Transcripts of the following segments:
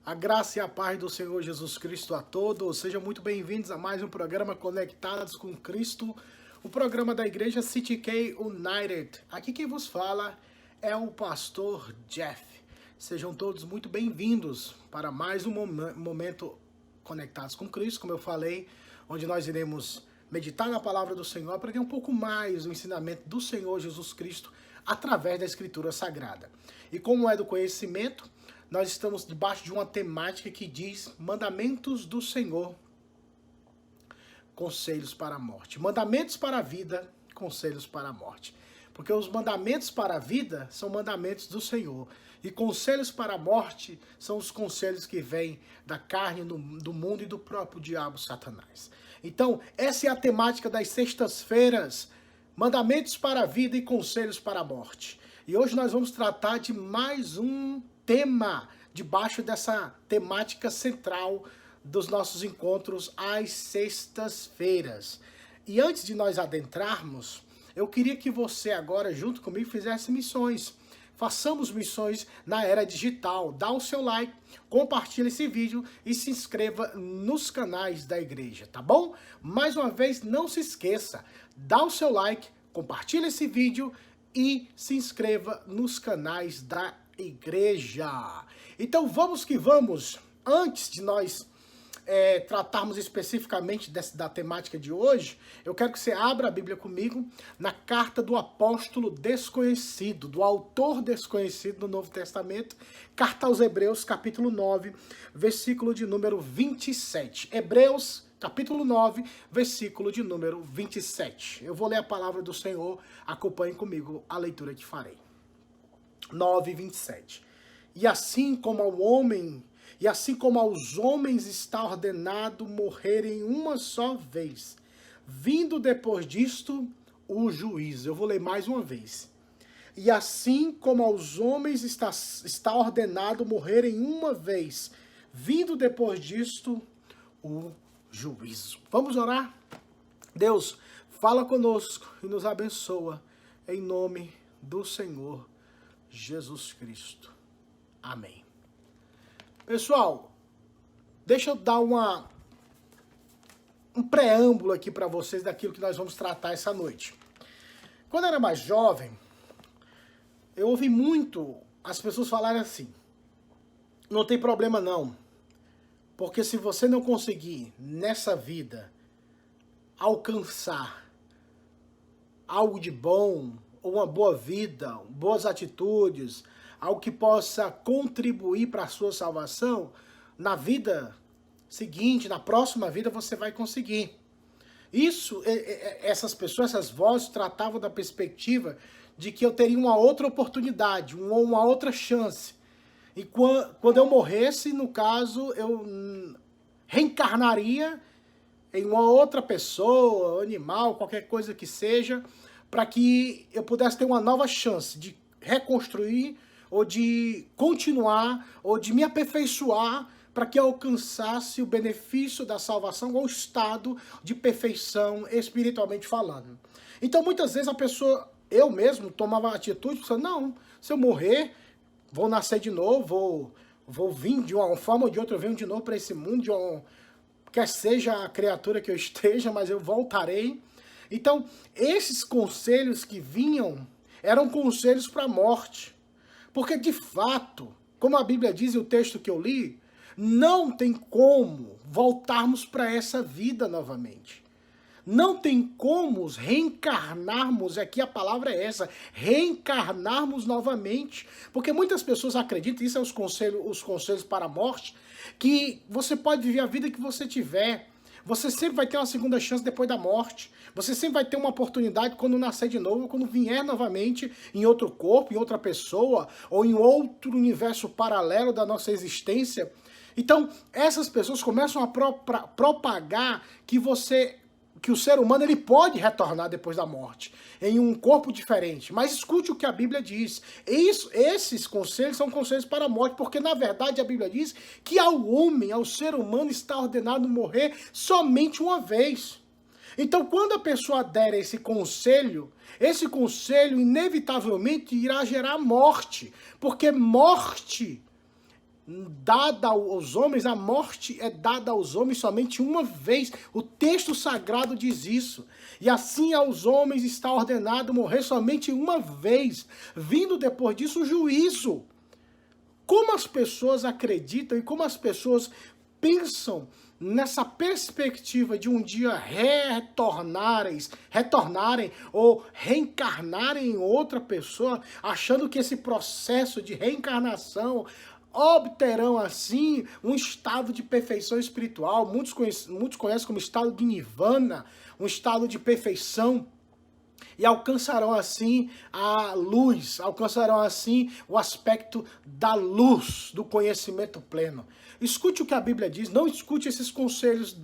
A graça e a paz do Senhor Jesus Cristo a todos. Sejam muito bem-vindos a mais um programa Conectados com Cristo, o programa da igreja City K United. Aqui quem vos fala é o pastor Jeff. Sejam todos muito bem-vindos para mais um momento Conectados com Cristo, como eu falei, onde nós iremos meditar na palavra do Senhor, aprender um pouco mais o ensinamento do Senhor Jesus Cristo através da Escritura Sagrada. E como é do conhecimento, nós estamos debaixo de uma temática que diz mandamentos do Senhor, conselhos para a morte. Mandamentos para a vida, conselhos para a morte. Porque os mandamentos para a vida são mandamentos do Senhor. E conselhos para a morte são os conselhos que vêm da carne, do mundo e do próprio diabo Satanás. Então, essa é a temática das sextas-feiras. Mandamentos para a vida e conselhos para a morte. E hoje nós vamos tratar de mais um tema debaixo dessa temática central dos nossos encontros às sextas-feiras. E antes de nós adentrarmos, eu queria que você agora, junto comigo, fizesse missões. Façamos missões na era digital. Dá o seu like, compartilhe esse vídeo e se inscreva nos canais da igreja, tá bom? Mais uma vez, não se esqueça, dá o seu like, compartilhe esse vídeo e se inscreva nos canais da igreja. Então vamos que vamos. Antes de nós tratarmos especificamente da temática de hoje, eu quero que você abra a Bíblia comigo na carta do apóstolo desconhecido, do autor desconhecido do Novo Testamento, carta aos Hebreus, capítulo 9, versículo de número 27. Hebreus, capítulo 9, versículo de número 27. Eu vou ler a palavra do Senhor, acompanhe comigo a leitura que farei. 9, 27. E assim como aos homens está ordenado morrerem uma só vez, vindo depois disto o juízo. Eu vou ler mais uma vez. E assim como aos homens está ordenado morrerem uma vez, vindo depois disto o juízo. Vamos orar? Deus, fala conosco e nos abençoa, em nome do Senhor Jesus Cristo. Amém. Pessoal, deixa eu dar um preâmbulo aqui para vocês daquilo que nós vamos tratar essa noite. Quando eu era mais jovem, eu ouvi muito as pessoas falarem assim: não tem problema não, porque se você não conseguir nessa vida alcançar algo de bom, ou uma boa vida, boas atitudes, algo que possa contribuir para a sua salvação, na vida seguinte, na próxima vida, você vai conseguir. Isso, essas pessoas, essas vozes tratavam da perspectiva de que eu teria uma outra oportunidade, uma outra chance. E quando eu morresse, no caso, eu reencarnaria em uma outra pessoa, animal, qualquer coisa que seja, para que eu pudesse ter uma nova chance de reconstruir, ou de continuar, ou de me aperfeiçoar, para que eu alcançasse o benefício da salvação ou estado de perfeição espiritualmente falando. Então muitas vezes a pessoa, eu mesmo, tomava a atitude, pensando, não, se eu morrer, vou nascer de novo, vou vir de uma forma ou de outra, eu venho de novo para esse mundo, quer seja a criatura que eu esteja, mas eu voltarei. Então, esses conselhos que vinham eram conselhos para a morte. Porque, de fato, como a Bíblia diz e o texto que eu li, não tem como voltarmos para essa vida novamente. Não tem como reencarnarmos, aqui a palavra é essa, reencarnarmos novamente. Porque muitas pessoas acreditam, isso é os conselhos para a morte, que você pode viver a vida que você tiver. Você sempre vai ter uma segunda chance depois da morte. Você sempre vai ter uma oportunidade quando nascer de novo, quando vier novamente em outro corpo, em outra pessoa, ou em outro universo paralelo da nossa existência. Então, essas pessoas começam a propagar que o ser humano ele pode retornar depois da morte, em um corpo diferente. Mas escute o que a Bíblia diz. Esses conselhos são conselhos para a morte, porque na verdade a Bíblia diz que ao ser humano está ordenado morrer somente uma vez. Então quando a pessoa der esse conselho inevitavelmente irá gerar morte, porque morte dada aos homens, a morte é dada aos homens somente uma vez. O texto sagrado diz isso. E assim aos homens está ordenado morrer somente uma vez, vindo depois disso o juízo. Como as pessoas acreditam e como as pessoas pensam nessa perspectiva de um dia retornarem ou reencarnarem em outra pessoa, achando que esse processo de reencarnação obterão assim um estado de perfeição espiritual, muitos conhecem como estado de nirvana, um estado de perfeição, e alcançarão assim a luz, alcançarão assim o aspecto da luz, do conhecimento pleno. Escute o que a Bíblia diz, não escute esses conselhos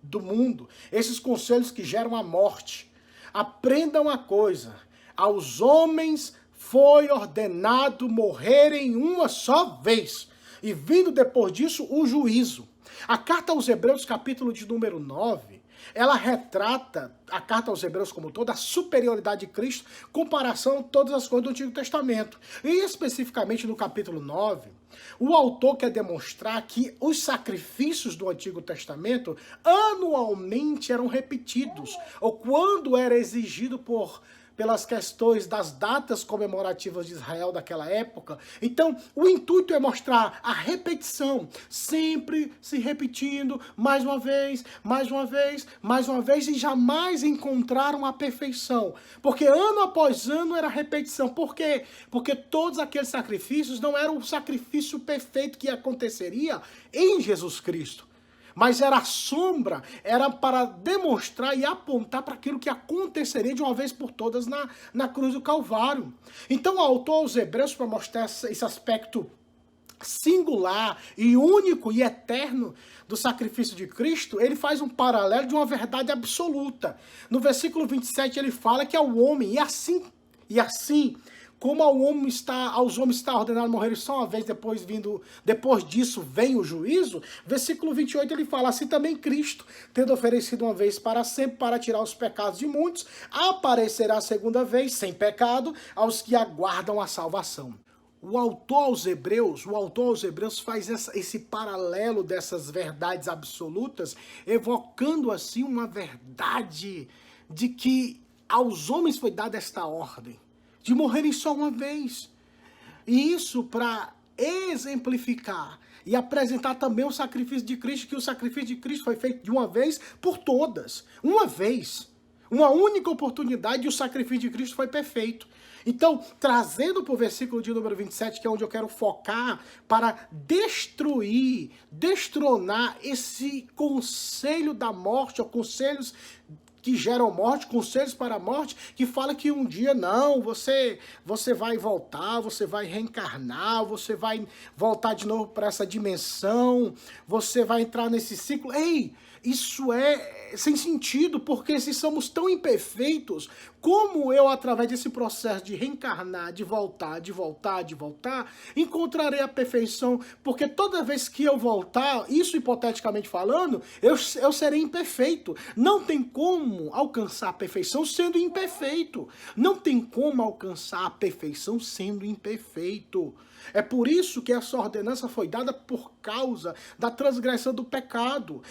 do mundo, esses conselhos que geram a morte. Aprenda uma coisa, aos homens foi ordenado morrerem uma só vez, e vindo depois disso o juízo. A carta aos Hebreus, capítulo de número 9, ela retrata, a carta aos Hebreus como toda, a superioridade de Cristo, comparação a todas as coisas do Antigo Testamento. E especificamente no capítulo 9, o autor quer demonstrar que os sacrifícios do Antigo Testamento anualmente eram repetidos, ou quando era exigido pelas questões das datas comemorativas de Israel daquela época. Então, o intuito é mostrar a repetição, sempre se repetindo, mais uma vez, mais uma vez, mais uma vez, e jamais encontraram a perfeição. Porque ano após ano era repetição. Por quê? Porque todos aqueles sacrifícios não eram o sacrifício perfeito que aconteceria em Jesus Cristo. Mas era a sombra, era para demonstrar e apontar para aquilo que aconteceria de uma vez por todas na cruz do Calvário. Então o autor aos Hebreus, para mostrar esse aspecto singular e único e eterno do sacrifício de Cristo, ele faz um paralelo de uma verdade absoluta. No versículo 27 ele fala que ao homem, e assim como aos homens está ordenado morrer só uma vez, depois disso vem o juízo, versículo 28 ele fala, assim também Cristo, tendo oferecido uma vez para sempre para tirar os pecados de muitos, aparecerá a segunda vez, sem pecado, aos que aguardam a salvação. O autor aos Hebreus faz esse paralelo dessas verdades absolutas, evocando assim uma verdade de que aos homens foi dada esta ordem, de morrerem só uma vez. E isso para exemplificar e apresentar também o sacrifício de Cristo, que o sacrifício de Cristo foi feito de uma vez por todas. Uma vez. Uma única oportunidade e o sacrifício de Cristo foi perfeito. Então, trazendo para o versículo de número 27, que é onde eu quero focar, para destronar esse conselho da morte, ou conselhos que geram morte, conselhos para a morte, que fala que um dia não, você vai voltar, você vai reencarnar, você vai voltar de novo para essa dimensão, você vai entrar nesse ciclo. Ei, isso é sem sentido, porque se somos tão imperfeitos, como eu, através desse processo de reencarnar, de voltar, encontrarei a perfeição? Porque toda vez que eu voltar, isso hipoteticamente falando, eu serei imperfeito. Não tem como alcançar a perfeição sendo imperfeito. Não tem como alcançar a perfeição sendo imperfeito. É por isso que essa ordenança foi dada por causa da transgressão do pecado.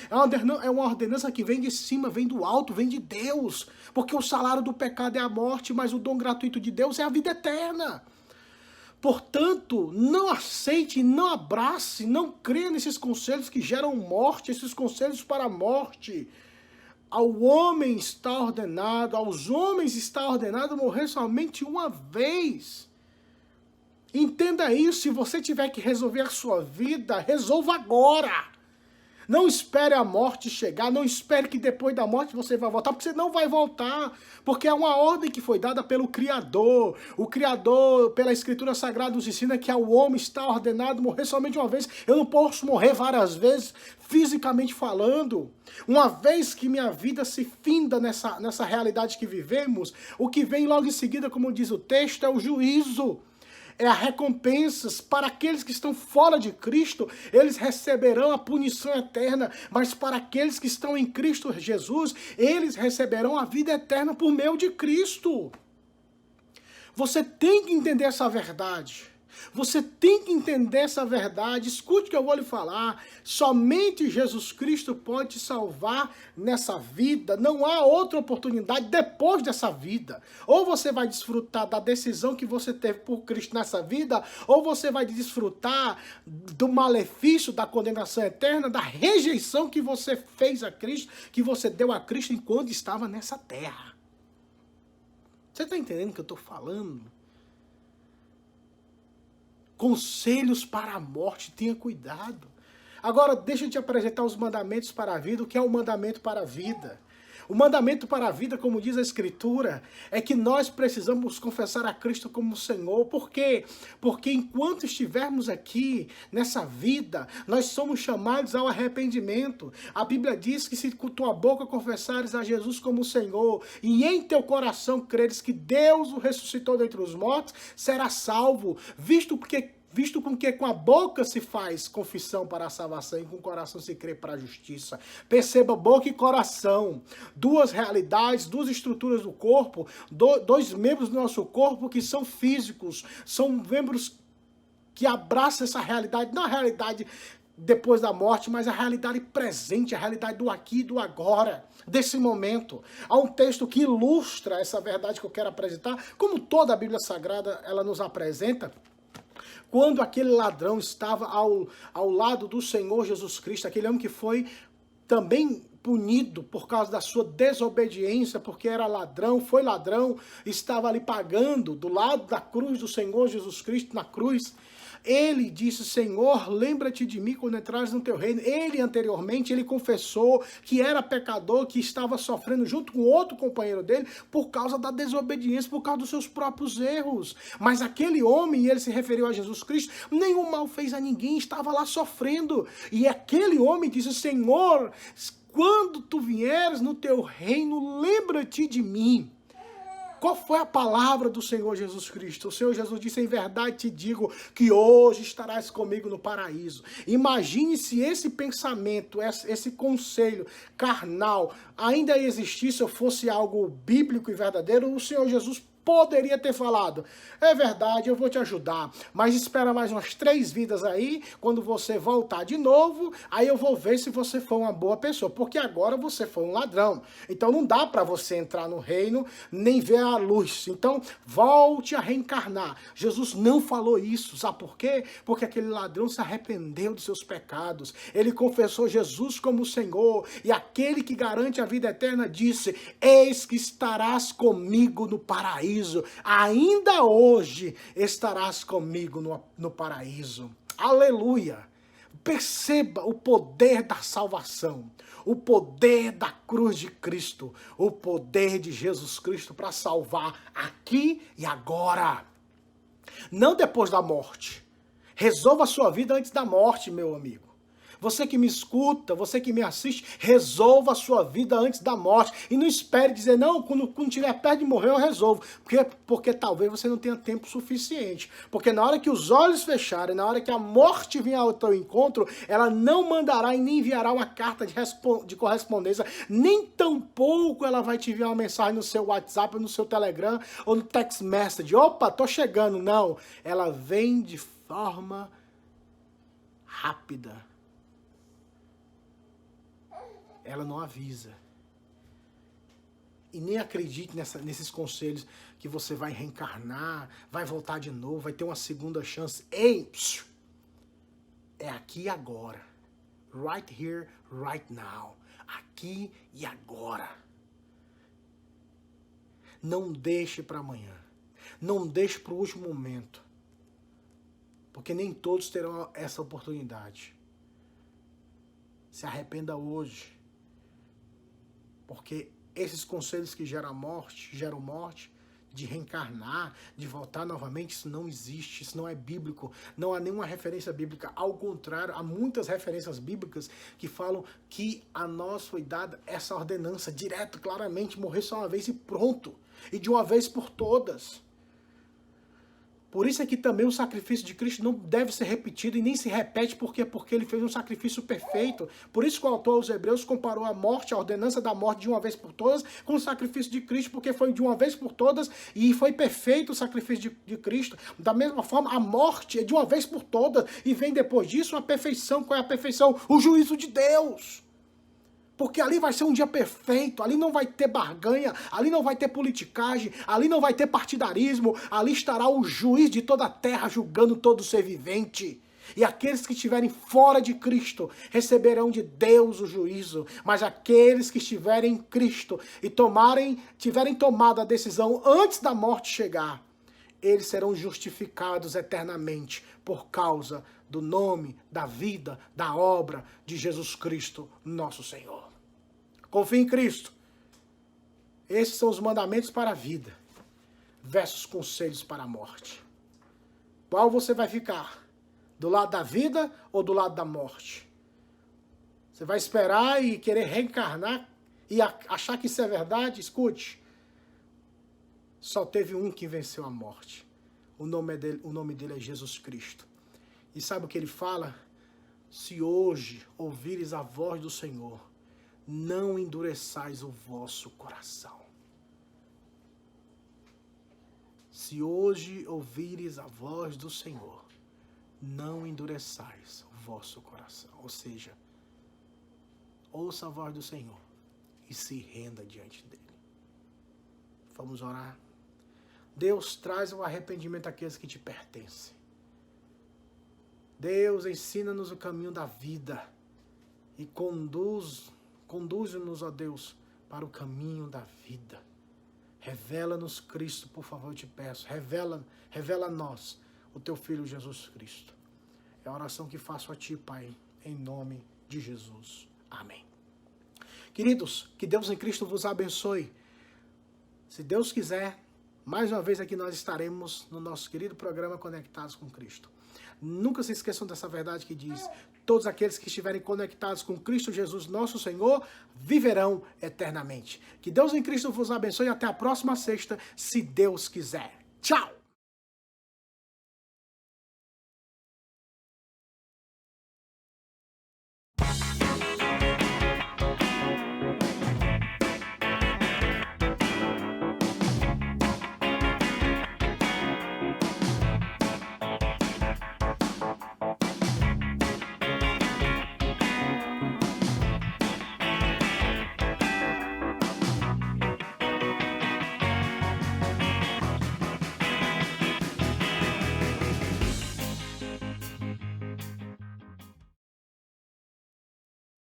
É uma ordenança que vem de cima, vem do alto, vem de Deus. Porque o salário do pecado é a morte, mas o dom gratuito de Deus é a vida eterna. Portanto, não aceite, não abrace, não creia nesses conselhos que geram morte, esses conselhos para a morte. Aos homens está ordenado morrer somente uma vez. Entenda isso, se você tiver que resolver a sua vida, resolva agora. Não espere a morte chegar, não espere que depois da morte você vai voltar, porque você não vai voltar, porque é uma ordem que foi dada pelo Criador. O Criador, pela Escritura Sagrada, nos ensina que ao homem está ordenado morrer somente uma vez. Eu não posso morrer várias vezes, fisicamente falando. Uma vez que minha vida se finda nessa realidade que vivemos, o que vem logo em seguida, como diz o texto, é o juízo. É a recompensas para aqueles que estão fora de Cristo, eles receberão a punição eterna, mas para aqueles que estão em Cristo Jesus, eles receberão a vida eterna por meio de Cristo. Você tem que entender essa verdade. Você tem que entender essa verdade. Escute o que eu vou lhe falar. Somente Jesus Cristo pode te salvar nessa vida. Não há outra oportunidade depois dessa vida. Ou você vai desfrutar da decisão que você teve por Cristo nessa vida, ou você vai desfrutar do malefício da condenação eterna, da rejeição que você fez a Cristo, que você deu a Cristo enquanto estava nessa terra. Você está entendendo o que eu estou falando? Conselhos para a morte, tenha cuidado. Agora, deixa eu te apresentar os mandamentos para a vida. O que é o mandamento para a vida? O mandamento para a vida, como diz a Escritura, é que nós precisamos confessar a Cristo como Senhor. Por quê? Porque enquanto estivermos aqui, nessa vida, nós somos chamados ao arrependimento. A Bíblia diz que se com tua boca confessares a Jesus como Senhor, e em teu coração creres que Deus o ressuscitou dentre os mortos, será salvo, visto com que com a boca se faz confissão para a salvação e com o coração se crê para a justiça. Perceba, boca e coração, duas realidades, duas estruturas do corpo, dois membros do nosso corpo que são físicos, são membros que abraçam essa realidade, não a realidade depois da morte, mas a realidade presente, a realidade do aqui e do agora, desse momento. Há um texto que ilustra essa verdade que eu quero apresentar, como toda a Bíblia Sagrada ela nos apresenta. Quando aquele ladrão estava ao lado do Senhor Jesus Cristo, aquele homem que foi também punido por causa da sua desobediência, porque era ladrão, foi ladrão, estava ali pagando do lado da cruz do Senhor Jesus Cristo na cruz. Ele disse, Senhor, lembra-te de mim quando entrares no teu reino. Ele anteriormente, ele confessou que era pecador, que estava sofrendo junto com outro companheiro dele por causa da desobediência, por causa dos seus próprios erros. Mas aquele homem, e ele se referiu a Jesus Cristo, nenhum mal fez a ninguém, estava lá sofrendo. E aquele homem disse, Senhor, quando tu vieres no teu reino, lembra-te de mim. Qual foi a palavra do Senhor Jesus Cristo? O Senhor Jesus disse, em verdade te digo que hoje estarás comigo no paraíso. Imagine se esse pensamento, esse conselho carnal ainda existisse ou fosse algo bíblico e verdadeiro, o Senhor Jesus poderia ter falado, é verdade, eu vou te ajudar, mas espera mais umas 3 vidas aí, quando você voltar de novo, aí eu vou ver se você foi uma boa pessoa, porque agora você foi um ladrão, então não dá para você entrar no reino, nem ver a luz, então volte a reencarnar. Jesus não falou isso, sabe por quê? Porque aquele ladrão se arrependeu dos seus pecados, ele confessou Jesus como Senhor, e aquele que garante a vida eterna disse, eis que estarás comigo no paraíso, ainda hoje estarás comigo no paraíso. Aleluia! Perceba o poder da salvação, o poder da cruz de Cristo, o poder de Jesus Cristo para salvar aqui e agora. Não depois da morte. Resolva a sua vida antes da morte, meu amigo. Você que me escuta, você que me assiste, resolva a sua vida antes da morte. E não espere dizer, não, quando estiver perto de morrer eu resolvo. Porque talvez você não tenha tempo suficiente. Porque na hora que os olhos fecharem, na hora que a morte vier ao teu encontro, ela não mandará e nem enviará uma carta de correspondência. Nem tampouco ela vai te enviar uma mensagem no seu WhatsApp, ou no seu Telegram, ou no text message. Opa, tô chegando. Não, ela vem de forma rápida. Ela não avisa. E nem acredite nesses conselhos que você vai reencarnar, vai voltar de novo, vai ter uma segunda chance. Ei, é aqui e agora. Right here, right now. Aqui e agora. Não deixe para amanhã. Não deixe para o último momento. Porque nem todos terão essa oportunidade. Se arrependa hoje. Porque esses conselhos que geram morte, de reencarnar, de voltar novamente, isso não existe, isso não é bíblico, não há nenhuma referência bíblica. Ao contrário, há muitas referências bíblicas que falam que a nós foi dada essa ordenança, direto, claramente, morrer só uma vez e pronto, e de uma vez por todas. Por isso é que também o sacrifício de Cristo não deve ser repetido e nem se repete porque ele fez um sacrifício perfeito. Por isso que o autor aos Hebreus comparou a morte, a ordenança da morte de uma vez por todas com o sacrifício de Cristo, porque foi de uma vez por todas e foi perfeito o sacrifício de Cristo. Da mesma forma, a morte é de uma vez por todas e vem depois disso a perfeição. Qual é a perfeição? O juízo de Deus. Porque ali vai ser um dia perfeito, ali não vai ter barganha, ali não vai ter politicagem, ali não vai ter partidarismo, ali estará o juiz de toda a terra julgando todo ser vivente. E aqueles que estiverem fora de Cristo receberão de Deus o juízo, mas aqueles que estiverem em Cristo e tiverem tomado a decisão antes da morte chegar, eles serão justificados eternamente por causa do nome, da vida, da obra de Jesus Cristo, nosso Senhor. Confie em Cristo. Esses são os mandamentos para a vida, versus conselhos para a morte. Qual você vai ficar? Do lado da vida ou do lado da morte? Você vai esperar e querer reencarnar e achar que isso é verdade? Escute. Só teve um que venceu a morte. O nome dele é Jesus Cristo. E sabe o que ele fala? Se hoje ouvires a voz do Senhor, não endureçais o vosso coração. Se hoje ouvires a voz do Senhor, não endureçais o vosso coração. Ou seja, ouça a voz do Senhor e se renda diante dele. Vamos orar. Deus, traz o arrependimento àqueles que te pertencem. Deus, ensina-nos o caminho da vida e conduz-nos, ó Deus, para o caminho da vida. Revela-nos Cristo, por favor, eu te peço. Revela a nós o teu Filho Jesus Cristo. É a oração que faço a ti, Pai, em nome de Jesus. Amém. Queridos, que Deus em Cristo vos abençoe. Se Deus quiser, mais uma vez aqui nós estaremos no nosso querido programa Conectados com Cristo. Nunca se esqueçam dessa verdade que diz: todos aqueles que estiverem conectados com Cristo Jesus, nosso Senhor, viverão eternamente. Que Deus em Cristo vos abençoe e até a próxima sexta, se Deus quiser. Tchau!